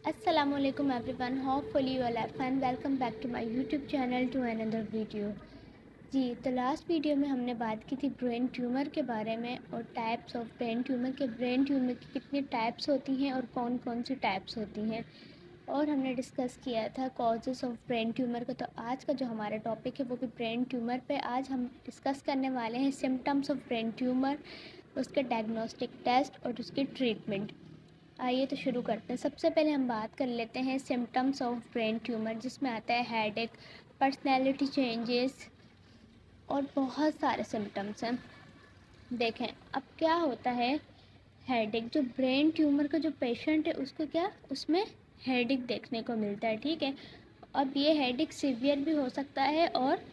Assalamualaikum everyone, hopefully you all are fine. Welcome back to my YouTube channel to another video. जी तो last video में हमने बात की थी ब्रेन ट्यूमर के बारे में और टाइप्स ऑफ ब्रेन ट्यूमर की कितनी टाइप्स होती हैं और कौन कौन सी टाइप्स होती हैं, और हमने डिस्कस किया था कॉजेस ऑफ ब्रेन ट्यूमर का। तो आज का जो हमारा टॉपिक है वो भी ब्रेन ट्यूमर पे आज हम डिस्कस करने वाले हैं सिम्टम्स ऑफ ब्रेन ट्यूमर, उसके डायग्नोस्टिक टेस्ट और उसकी ट्रीटमेंट। आइए तो शुरू करते हैं। सबसे पहले हम बात कर लेते हैं सिम्टम्स ऑफ ब्रेन ट्यूमर, जिसमें आता है हेडेक, पर्सनैलिटी चेंजेस और बहुत सारे सिम्टम्स हैं। देखें अब क्या होता है। हेडेक, जो ब्रेन ट्यूमर का जो पेशेंट है उसको क्या उसमें हेडेक देखने को मिलता है, ठीक है। अब ये हेडेक सीवियर भी हो सकता है और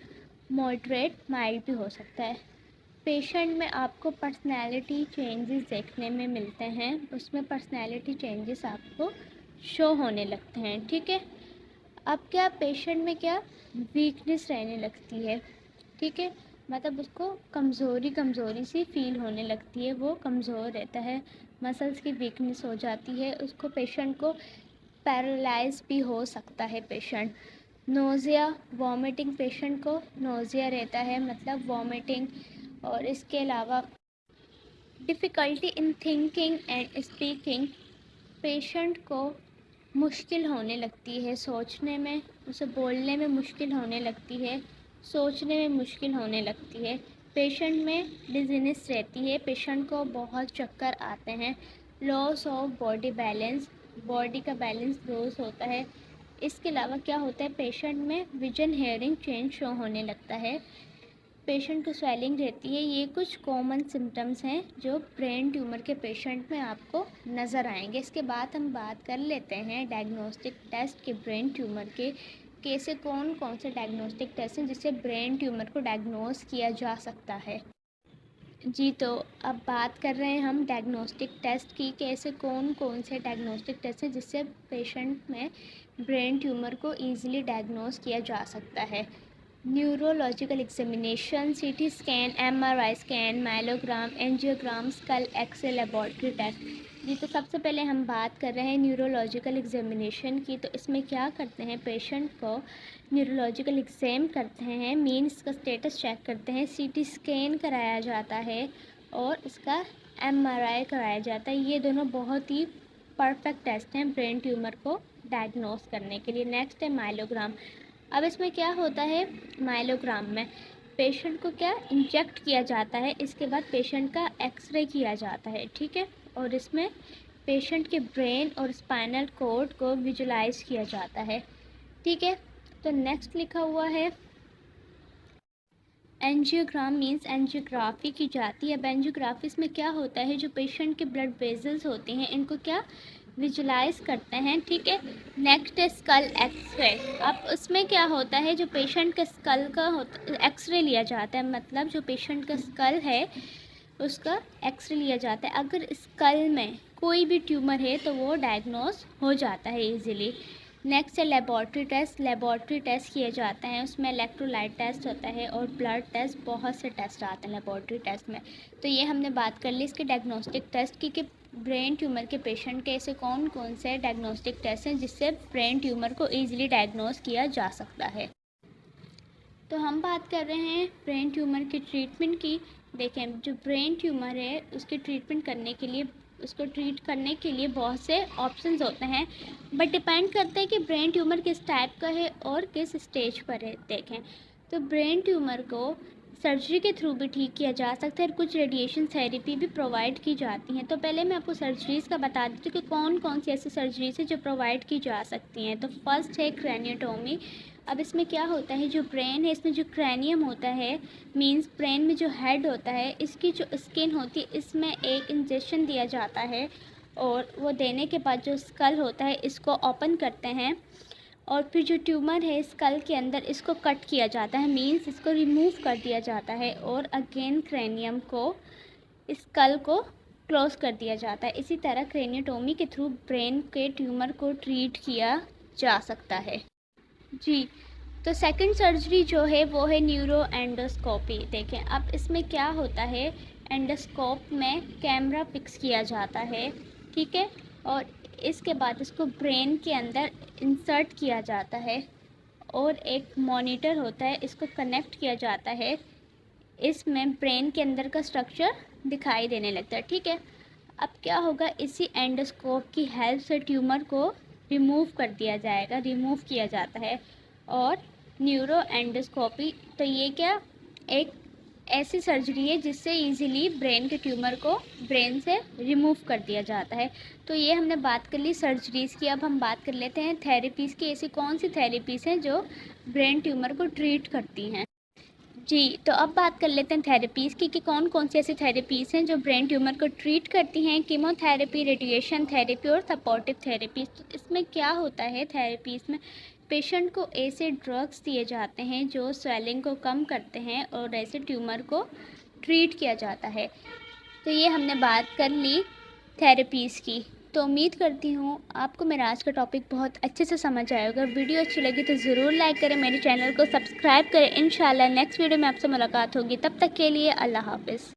मॉडरेट माइल्ड भी हो सकता है। पेशेंट में आपको पर्सनैलिटी चेंजेस देखने में मिलते हैं, उसमें पर्सनैलिटी चेंजेस आपको शो होने लगते हैं, ठीक है। अब क्या पेशेंट में क्या वीकनेस रहने लगती है, ठीक है, मतलब उसको कमज़ोरी सी फील होने लगती है, वो कमज़ोर रहता है, मसल्स की वीकनेस हो जाती है, उसको पेशेंट को पैरालाइज भी हो सकता है पेशेंट। नोज़िया, वॉमिटिंग, पेशेंट को नोज़िया रहता है, मतलब वॉमिटिंग। और इसके अलावा difficulty in thinking and speaking, patient को मुश्किल होने लगती है सोचने में, उसे बोलने में मुश्किल होने लगती है, सोचने में मुश्किल होने लगती है। पेशेंट में डिजीनेस रहती है, पेशेंट को बहुत चक्कर आते हैं। Loss of body balance, body का बैलेंस लॉस होता है। इसके अलावा क्या होता है, पेशेंट में विजन हेयरिंग चेंज शो होने लगता है, पेशेंट को स्वेलिंग रहती है। ये कुछ कॉमन सिम्टम्स हैं जो ब्रेन ट्यूमर के पेशेंट में आपको नज़र आएंगे। इसके बाद हम बात कर लेते हैं डायग्नोस्टिक टेस्ट के ब्रेन ट्यूमर के, कैसे कौन कौन से डायग्नोस्टिक टेस्ट हैं जिससे ब्रेन ट्यूमर को डायग्नोस किया जा सकता है। जी तो अब बात कर रहे हैं हम डायग्नोस्टिक टेस्ट की, कैसे कौन कौन से डायग्नोस्टिक टेस्ट हैं जिससे पेशेंट में ब्रेन ट्यूमर को ईज़िली डायग्नोस किया जा सकता है। Neurological examination, CT scan, MRI scan, myelogram, angiogram, skull X-ray, laboratory test. जी तो सबसे पहले हम बात कर रहे हैं न्यूरोलॉजिकल एग्जामिनेशन की। तो इसमें क्या करते हैं, पेशेंट को न्यूरोलॉजिकल एग्ज़ाम करते हैं, मीन इसका स्टेटस चेक करते हैं, सीटी स्कैन कराया जाता है और इसका एमआरआई कराया जाता है। ये दोनों बहुत ही परफेक्ट टेस्ट हैं ब्रेन ट्यूमर को डायग्नोस करने के लिए। नेक्स्ट है माइलोग्राम। अब इसमें क्या होता है, माइलोग्राम में पेशेंट को क्या इंजेक्ट किया जाता है, इसके बाद पेशेंट का एक्सरे किया जाता है, ठीक है, और इसमें पेशेंट के ब्रेन और स्पाइनल कॉर्ड को विजुलाइज किया जाता है, ठीक है। तो नेक्स्ट लिखा हुआ है एंजियोग्राम, मीन्स एंजियोग्राफी की जाती है। अब एंजियोग्राफी में क्या होता है, जो पेशेंट के ब्लड वेजल्स होते हैं इनको क्या विजुलाइज करते हैं, ठीक है। नेक्स्ट है स्कल एक्सरे। अब उसमें क्या होता है, जो पेशेंट का स्कल का होता एक्सरे लिया जाता है, मतलब जो पेशेंट का स्कल है उसका एक्सरे लिया जाता है। अगर स्कल में कोई भी ट्यूमर है तो वो डायग्नोस हो जाता है इजीली। नेक्स्ट है लेबॉर्ट्री टेस्ट। लेबॉर्ट्री टेस्ट किए जाते हैं, उसमें इलेक्ट्रोलाइट टेस्ट होता है और ब्लड टेस्ट, बहुत से टेस्ट आते हैं लेबॉर्ट्री टेस्ट में। तो ये हमने बात कर ली इसके डायग्नोस्टिक टेस्ट की कि ब्रेन ट्यूमर के पेशेंट के ऐसे कौन कौन से डायग्नोस्टिक टेस्ट हैं जिससे ब्रेन ट्यूमर को ईजिली डायग्नोस किया जा सकता है। तो हम बात कर रहे हैं ब्रेन ट्यूमर की ट्रीटमेंट की। देखें जो ब्रेन ट्यूमर है उसकी ट्रीटमेंट करने के लिए, उसको ट्रीट करने के लिए बहुत से ऑप्शंस होते हैं, बट डिपेंड करता है कि ब्रेन ट्यूमर किस टाइप का है और किस स्टेज पर है। देखें तो ब्रेन ट्यूमर को सर्जरी के थ्रू भी ठीक किया जा सकता है और कुछ रेडिएशन थेरेपी भी प्रोवाइड की जाती हैं। तो पहले मैं आपको सर्जरीज़ का बता देती हूँ कि कौन कौन सी ऐसी सर्जरीज है जो प्रोवाइड की जा सकती हैं। तो फर्स्ट है क्रेनियोटोमी। अब इसमें क्या होता है, जो ब्रेन है इसमें जो क्रैनियम होता है, मींस ब्रेन में जो हेड होता है, इसकी जो स्किन होती है इसमें एक इंजेक्शन दिया जाता है और वो देने के बाद जो स्कल होता है इसको ओपन करते हैं और फिर जो ट्यूमर है स्कल के अंदर इसको कट किया जाता है, मींस इसको रिमूव कर दिया जाता है और अगेन क्रैनियम को, स्कल को क्लोज कर दिया जाता है। इसी तरह क्रेनियोटोमी के थ्रू ब्रेन के ट्यूमर को ट्रीट किया जा सकता है। जी तो सेकंड सर्जरी जो है वो है न्यूरो एंडोस्कोपी। देखें अब इसमें क्या होता है, एंडोस्कोप में कैमरा फिक्स किया जाता है, ठीक है, और इसके बाद इसको ब्रेन के अंदर इंसर्ट किया जाता है और एक मॉनिटर होता है, इसको कनेक्ट किया जाता है। इसमें ब्रेन के अंदर का स्ट्रक्चर दिखाई देने लगता है। ठीक है, अब क्या होगा, इसी एंडोस्कोप की हेल्प से ट्यूमर को रिमूव किया जाता है। और न्यूरो एंडोस्कोपी, तो ये क्या एक ऐसी सर्जरी है जिससे इजीली ब्रेन के ट्यूमर को ब्रेन से रिमूव कर दिया जाता है। तो ये हमने बात कर ली सर्जरीज़ की। अब हम बात कर लेते हैं थेरेपीज़ की। ऐसी कौन सी थेरेपीज़ हैं जो ब्रेन ट्यूमर को ट्रीट करती हैं। जी, तो अब बात कर लेते हैं थेरेपीज़ की कि कौन कौन सी ऐसी थेरेपीज़ हैं जो ब्रेन ट्यूमर को ट्रीट करती हैं। कीमोथेरेपी, रेडिएशन थेरेपी और सपोर्टिव थेरेपीज़। तो इसमें क्या होता है, थेरेपीज़ में पेशेंट को ऐसे ड्रग्स दिए जाते हैं जो स्वेलिंग को कम करते हैं और ऐसे ट्यूमर को ट्रीट किया जाता है। तो ये हमने बात कर ली थेरेपीज़ की। तो उम्मीद करती हूँ आपको मेरा आज का टॉपिक बहुत अच्छे से समझ आया होगा। वीडियो अच्छी लगी तो ज़रूर लाइक करें, मेरे चैनल को सब्सक्राइब करें। इंशाल्लाह नेक्स्ट वीडियो में आपसे मुलाकात होगी। तब तक के लिए अल्लाह हाफ़िज़।